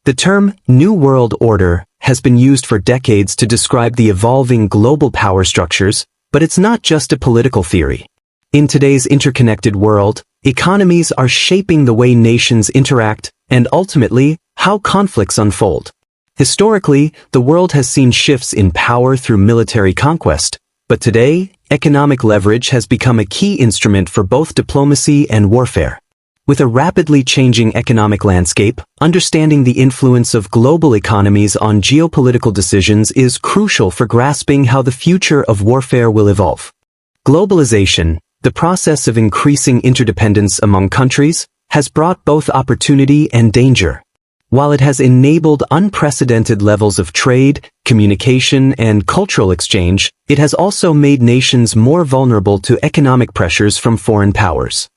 The term New World Order has been used for decades to describe the evolving global power structures, but it's not just a political theory. In today's interconnected world, economies are shaping the way nations interact and ultimately, how conflicts unfold. Historically, the world has seen shifts in power through military conquest, but today, economic leverage has become a key instrument for both diplomacy and warfare. With a rapidly changing economic landscape, understanding the influence of global economies on geopolitical decisions is crucial for grasping how the future of warfare will evolve. Globalization, the process of increasing interdependence among countries, has brought both opportunity and danger. While it has enabled unprecedented levels of trade, communication, and cultural exchange, it has also made nations more vulnerable to economic pressures from foreign powers.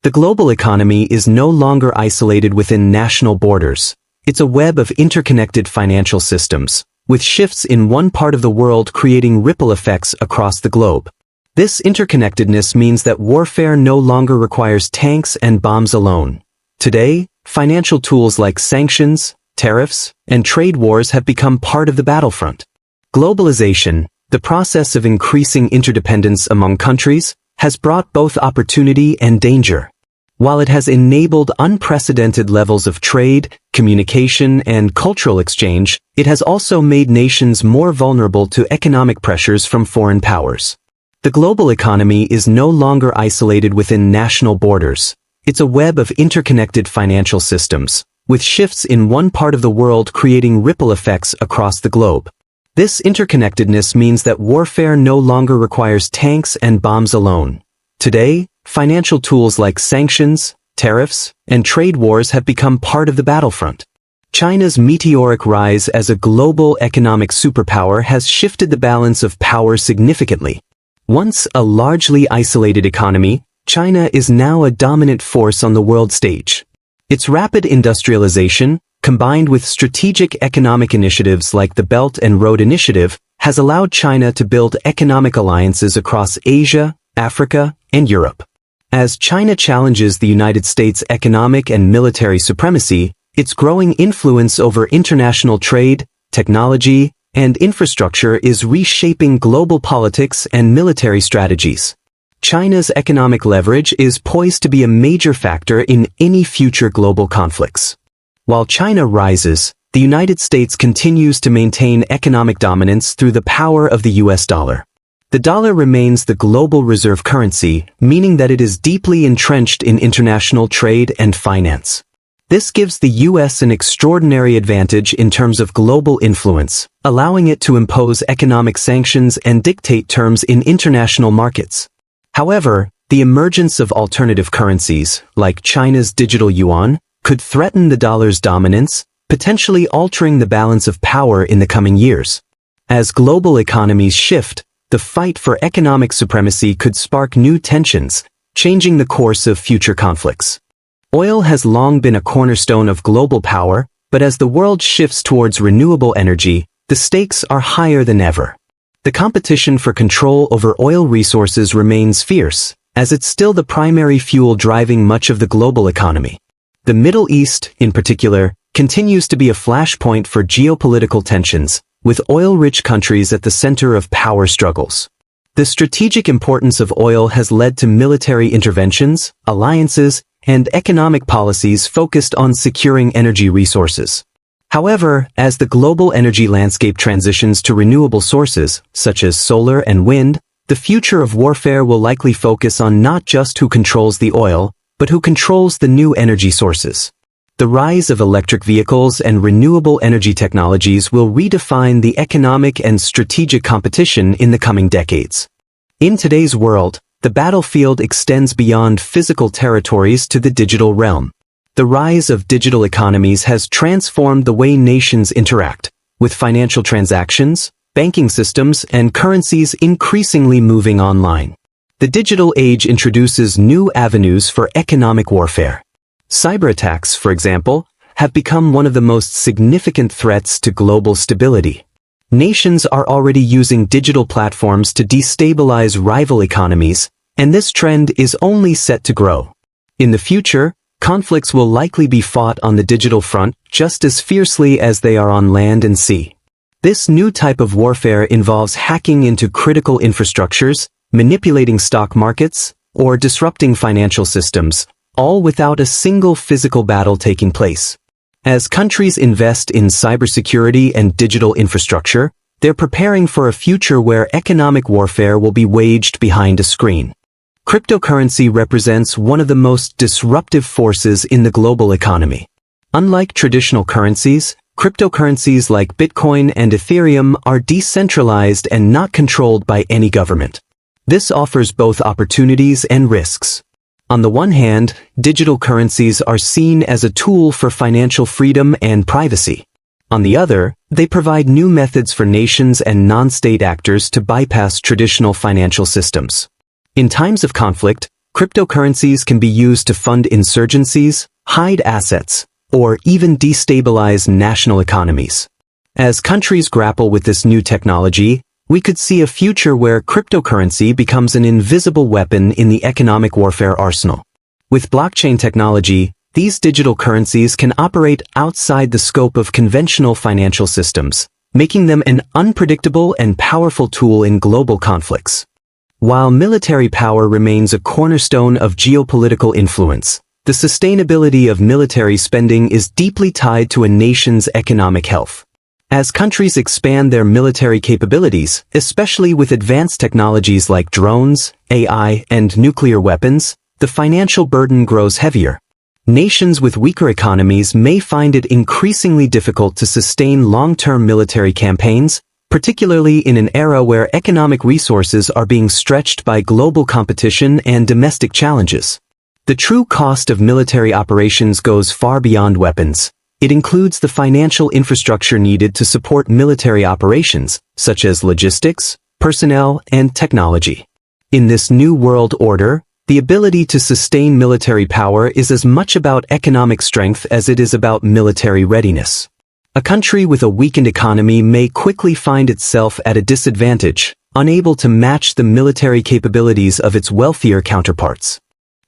The global economy is no longer isolated within national borders. It's a web of interconnected financial systems, with shifts in one part of the world creating ripple effects across the globe. This interconnectedness means that warfare no longer requires tanks and bombs alone. Today, financial tools like sanctions, tariffs, and trade wars have become part of the battlefront. Globalization, the process of increasing interdependence among countries, has brought both opportunity and danger. While it has enabled unprecedented levels of trade, communication, and cultural exchange, it has also made nations more vulnerable to economic pressures from foreign powers. The global economy is no longer isolated within national borders. It's a web of interconnected financial systems, with shifts in one part of the world creating ripple effects across the globe. This interconnectedness means that warfare no longer requires tanks and bombs alone. Today, financial tools like sanctions, tariffs, and trade wars have become part of the battlefront. China's meteoric rise as a global economic superpower has shifted the balance of power significantly. Once a largely isolated economy, China is now a dominant force on the world stage. Its rapid industrialization, combined with strategic economic initiatives like the Belt and Road Initiative, has allowed China to build economic alliances across Asia, Africa, and Europe. As China challenges the United States' economic and military supremacy, its growing influence over international trade, technology, and infrastructure is reshaping global politics and military strategies. China's economic leverage is poised to be a major factor in any future global conflicts. While China rises, the United States continues to maintain economic dominance through the power of the US dollar. The dollar remains the global reserve currency, meaning that it is deeply entrenched in international trade and finance. This gives the US an extraordinary advantage in terms of global influence, allowing it to impose economic sanctions and dictate terms in international markets. However, the emergence of alternative currencies, like China's digital yuan, could threaten the dollar's dominance, potentially altering the balance of power in the coming years. As global economies shift, the fight for economic supremacy could spark new tensions, changing the course of future conflicts. Oil has long been a cornerstone of global power, but as the world shifts towards renewable energy, the stakes are higher than ever. The competition for control over oil resources remains fierce, as it's still the primary fuel driving much of the global economy. The Middle East, in particular, continues to be a flashpoint for geopolitical tensions, with oil-rich countries at the center of power struggles. The strategic importance of oil has led to military interventions, alliances, and economic policies focused on securing energy resources. However, as the global energy landscape transitions to renewable sources, such as solar and wind, the future of warfare will likely focus on not just who controls the oil, but who controls the new energy sources. The rise of electric vehicles and renewable energy technologies will redefine the economic and strategic competition in the coming decades. In today's world, the battlefield extends beyond physical territories to the digital realm. The rise of digital economies has transformed the way nations interact, with financial transactions, banking systems, and currencies increasingly moving online. The digital age introduces new avenues for economic warfare. Cyberattacks, for example, have become one of the most significant threats to global stability. Nations are already using digital platforms to destabilize rival economies, and this trend is only set to grow. In the future, conflicts will likely be fought on the digital front, just as fiercely as they are on land and sea. This new type of warfare involves hacking into critical infrastructures, manipulating stock markets, or disrupting financial systems, all without a single physical battle taking place. As countries invest in cybersecurity and digital infrastructure, they're preparing for a future where economic warfare will be waged behind a screen. Cryptocurrency represents one of the most disruptive forces in the global economy. Unlike traditional currencies, cryptocurrencies like Bitcoin and Ethereum are decentralized and not controlled by any government. This offers both opportunities and risks. On the one hand, digital currencies are seen as a tool for financial freedom and privacy. On the other, they provide new methods for nations and non-state actors to bypass traditional financial systems. In times of conflict, cryptocurrencies can be used to fund insurgencies, hide assets, or even destabilize national economies. As countries grapple with this new technology, we could see a future where cryptocurrency becomes an invisible weapon in the economic warfare arsenal. With blockchain technology, these digital currencies can operate outside the scope of conventional financial systems, making them an unpredictable and powerful tool in global conflicts. While military power remains a cornerstone of geopolitical influence, the sustainability of military spending is deeply tied to a nation's economic health. As countries expand their military capabilities, especially with advanced technologies like drones, AI, and nuclear weapons, the financial burden grows heavier. Nations with weaker economies may find it increasingly difficult to sustain long-term military campaigns, particularly in an era where economic resources are being stretched by global competition and domestic challenges. The true cost of military operations goes far beyond weapons. It includes the financial infrastructure needed to support military operations, such as logistics, personnel, and technology. In this new world order, the ability to sustain military power is as much about economic strength as it is about military readiness. A country with a weakened economy may quickly find itself at a disadvantage, unable to match the military capabilities of its wealthier counterparts.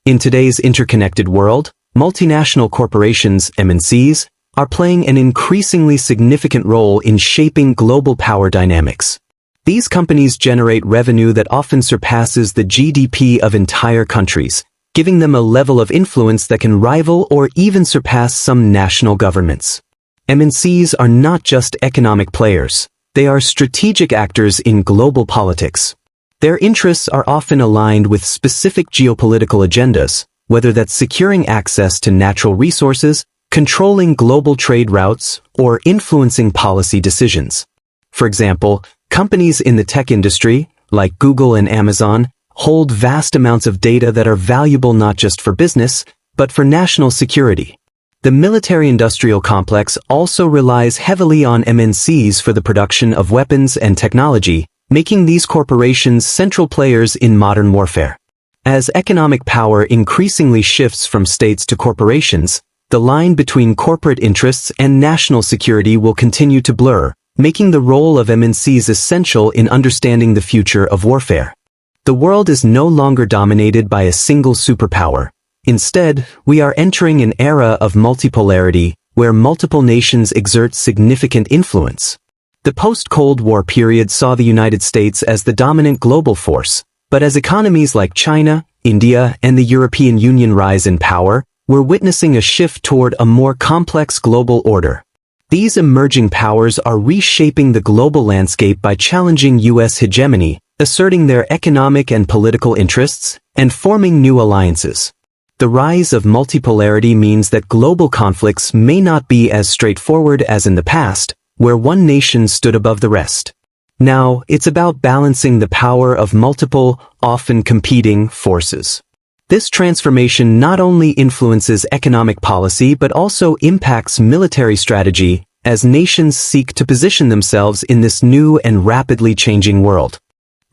In today's interconnected world, multinational corporations, MNCs, are playing an increasingly significant role in shaping global power dynamics. These companies generate revenue that often surpasses the GDP of entire countries, giving them a level of influence that can rival or even surpass some national governments. MNCs are not just economic players, they are strategic actors in global politics. Their interests are often aligned with specific geopolitical agendas, whether that's securing access to natural resources, controlling global trade routes, or influencing policy decisions. For example, companies in the tech industry, like Google and Amazon, hold vast amounts of data that are valuable not just for business, but for national security. The military-industrial complex also relies heavily on MNCs for the production of weapons and technology, making these corporations central players in modern warfare. As economic power increasingly shifts from states to corporations, the line between corporate interests and national security will continue to blur, making the role of MNCs essential in understanding the future of warfare. The world is no longer dominated by a single superpower. Instead, we are entering an era of multipolarity, where multiple nations exert significant influence. The post-Cold War period saw the United States as the dominant global force, but as economies like China, India, and the European Union rise in power, we're witnessing a shift toward a more complex global order. These emerging powers are reshaping the global landscape by challenging U.S. hegemony, asserting their economic and political interests, and forming new alliances. The rise of multipolarity means that global conflicts may not be as straightforward as in the past, where one nation stood above the rest. Now, it's about balancing the power of multiple, often competing, forces. This transformation not only influences economic policy but also impacts military strategy as nations seek to position themselves in this new and rapidly changing world.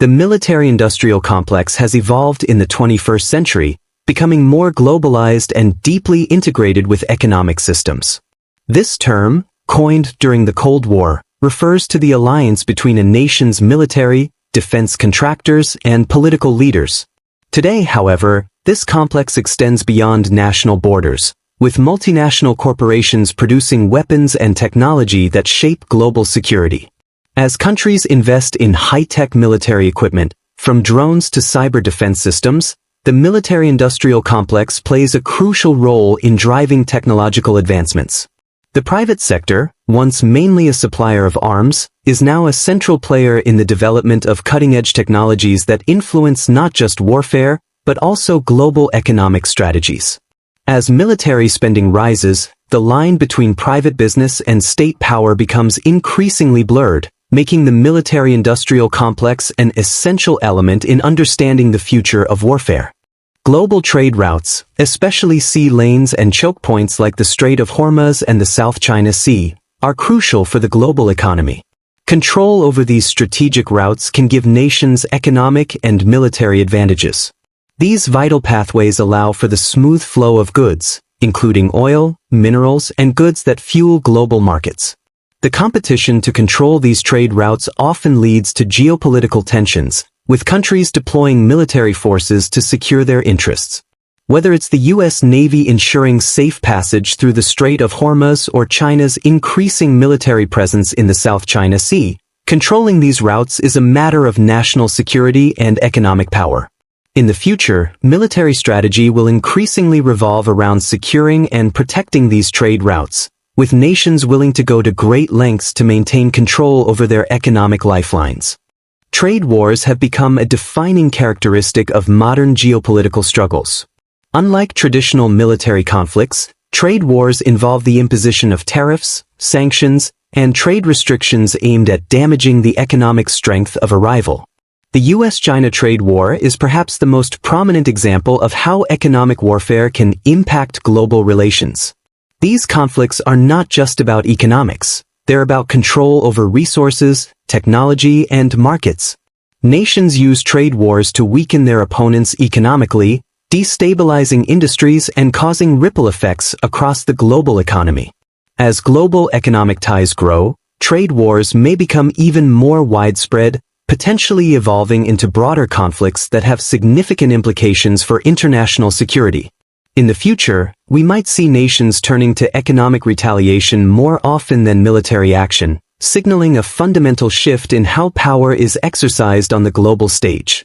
The military-industrial complex has evolved in the 21st century, becoming more globalized and deeply integrated with economic systems. This term, coined during the Cold War, refers to the alliance between a nation's military, defense contractors, and political leaders. Today, however, this complex extends beyond national borders, with multinational corporations producing weapons and technology that shape global security. As countries invest in high-tech military equipment, from drones to cyber defense systems, the military-industrial complex plays a crucial role in driving technological advancements. The private sector, once mainly a supplier of arms, is now a central player in the development of cutting-edge technologies that influence not just warfare, but also global economic strategies. As military spending rises, the line between private business and state power becomes increasingly blurred, making the military-industrial complex an essential element in understanding the future of warfare. Global trade routes, especially sea lanes and choke points like the Strait of Hormuz and the South China Sea, are crucial for the global economy. Control over these strategic routes can give nations economic and military advantages. These vital pathways allow for the smooth flow of goods, including oil, minerals, and goods that fuel global markets. The competition to control these trade routes often leads to geopolitical tensions, with countries deploying military forces to secure their interests. Whether it's the U.S. Navy ensuring safe passage through the Strait of Hormuz or China's increasing military presence in the South China Sea, controlling these routes is a matter of national security and economic power. In the future, military strategy will increasingly revolve around securing and protecting these trade routes, with nations willing to go to great lengths to maintain control over their economic lifelines. Trade wars have become a defining characteristic of modern geopolitical struggles. Unlike traditional military conflicts, trade wars involve the imposition of tariffs, sanctions, and trade restrictions aimed at damaging the economic strength of a rival. The U.S.-China trade war is perhaps the most prominent example of how economic warfare can impact global relations. These conflicts are not just about economics. They're about control over resources, technology, and markets. Nations use trade wars to weaken their opponents economically, destabilizing industries and causing ripple effects across the global economy. As global economic ties grow, trade wars may become even more widespread, potentially evolving into broader conflicts that have significant implications for international security. In the future, we might see nations turning to economic retaliation more often than military action, signaling a fundamental shift in how power is exercised on the global stage.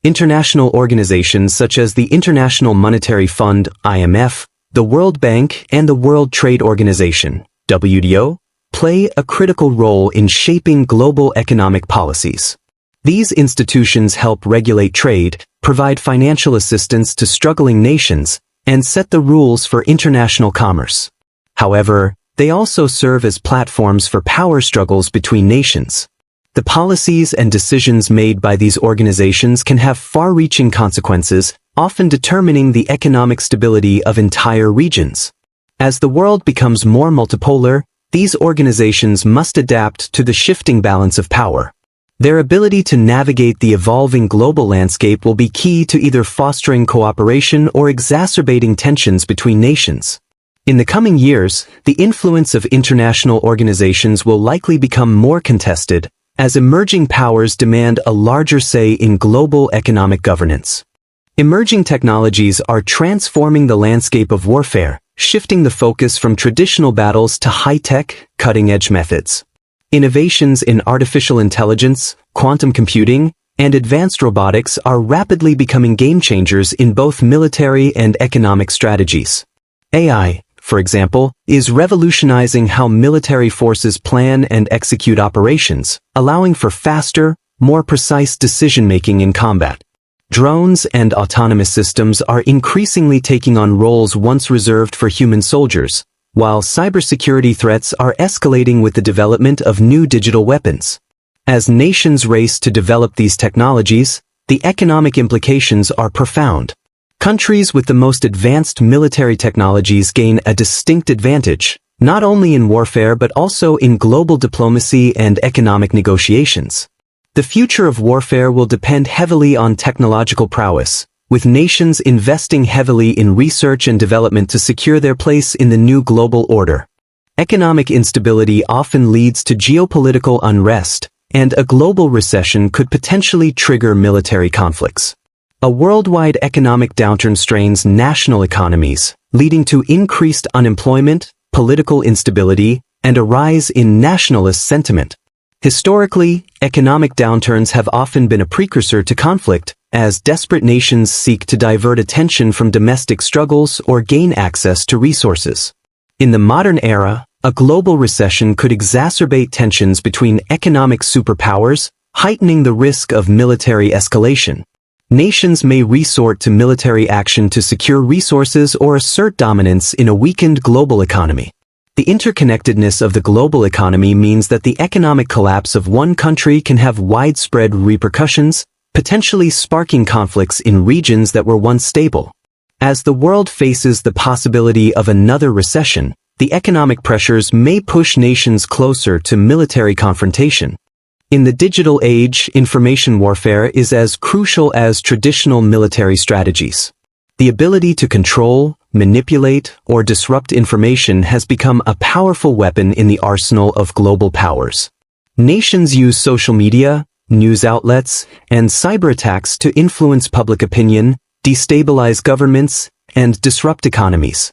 International organizations such as the International Monetary Fund (IMF), the World Bank, and the World Trade Organization (WTO) play a critical role in shaping global economic policies. These institutions help regulate trade, provide financial assistance to struggling nations, and set the rules for international commerce. However, they also serve as platforms for power struggles between nations. The policies and decisions made by these organizations can have far-reaching consequences, often determining the economic stability of entire regions. As the world becomes more multipolar, these organizations must adapt to the shifting balance of power. Their ability to navigate the evolving global landscape will be key to either fostering cooperation or exacerbating tensions between nations. In the coming years, the influence of international organizations will likely become more contested, as emerging powers demand a larger say in global economic governance. Emerging technologies are transforming the landscape of warfare, shifting the focus from traditional battles to high-tech, cutting-edge methods. Innovations in artificial intelligence, quantum computing, and advanced robotics are rapidly becoming game-changers in both military and economic strategies. AI, for example, is revolutionizing how military forces plan and execute operations, allowing for faster, more precise decision-making in combat. Drones and autonomous systems are increasingly taking on roles once reserved for human soldiers, while cybersecurity threats are escalating with the development of new digital weapons. As nations race to develop these technologies, the economic implications are profound. Countries with the most advanced military technologies gain a distinct advantage, not only in warfare but also in global diplomacy and economic negotiations. The future of warfare will depend heavily on technological prowess, with nations investing heavily in research and development to secure their place in the new global order. Economic instability often leads to geopolitical unrest, and a global recession could potentially trigger military conflicts. A worldwide economic downturn strains national economies, leading to increased unemployment, political instability, and a rise in nationalist sentiment. Historically, economic downturns have often been a precursor to conflict, as desperate nations seek to divert attention from domestic struggles or gain access to resources. In the modern era, a global recession could exacerbate tensions between economic superpowers, heightening the risk of military escalation. Nations may resort to military action to secure resources or assert dominance in a weakened global economy. The interconnectedness of the global economy means that the economic collapse of one country can have widespread repercussions, potentially sparking conflicts in regions that were once stable. As the world faces the possibility of another recession, the economic pressures may push nations closer to military confrontation. In the digital age, information warfare is as crucial as traditional military strategies. The ability to control, manipulate, or disrupt information has become a powerful weapon in the arsenal of global powers. Nations use social media, news outlets, and cyber attacks to influence public opinion, destabilize governments, and disrupt economies.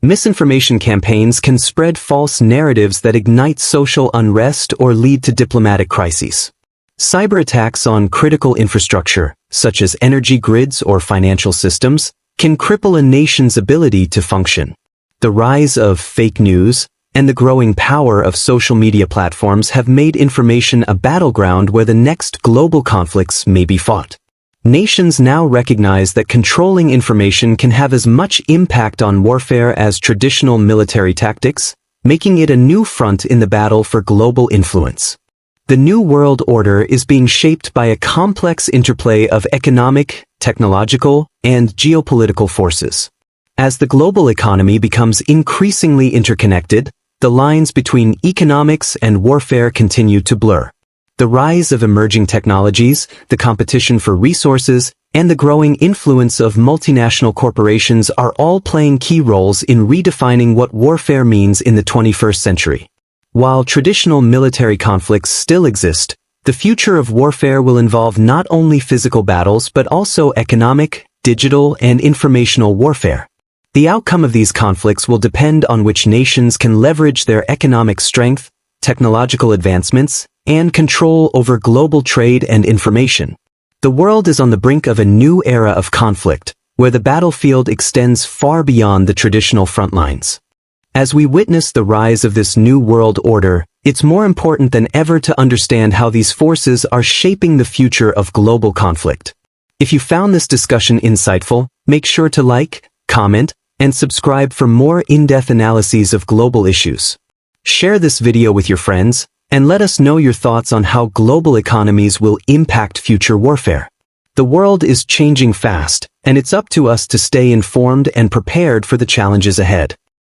Misinformation campaigns can spread false narratives that ignite social unrest or lead to diplomatic crises. Cyber attacks on critical infrastructure, such as energy grids or financial systems, can cripple a nation's ability to function. The rise of fake news and the growing power of social media platforms have made information a battleground where the next global conflicts may be fought. Nations now recognize that controlling information can have as much impact on warfare as traditional military tactics, making it a new front in the battle for global influence. The New World Order is being shaped by a complex interplay of economic, technological, and geopolitical forces. As the global economy becomes increasingly interconnected, the lines between economics and warfare continue to blur. The rise of emerging technologies, the competition for resources, and the growing influence of multinational corporations are all playing key roles in redefining what warfare means in the 21st century. While traditional military conflicts still exist, the future of warfare will involve not only physical battles but also economic, digital, and informational warfare. The outcome of these conflicts will depend on which nations can leverage their economic strength, technological advancements, and control over global trade and information. The world is on the brink of a new era of conflict, where the battlefield extends far beyond the traditional front lines. As we witness the rise of this new world order, it's more important than ever to understand how these forces are shaping the future of global conflict. If you found this discussion insightful, make sure to like, comment, and subscribe for more in-depth analyses of global issues. Share this video with your friends, and let us know your thoughts on how global economies will impact future warfare. The world is changing fast, and it's up to us to stay informed and prepared for the challenges ahead.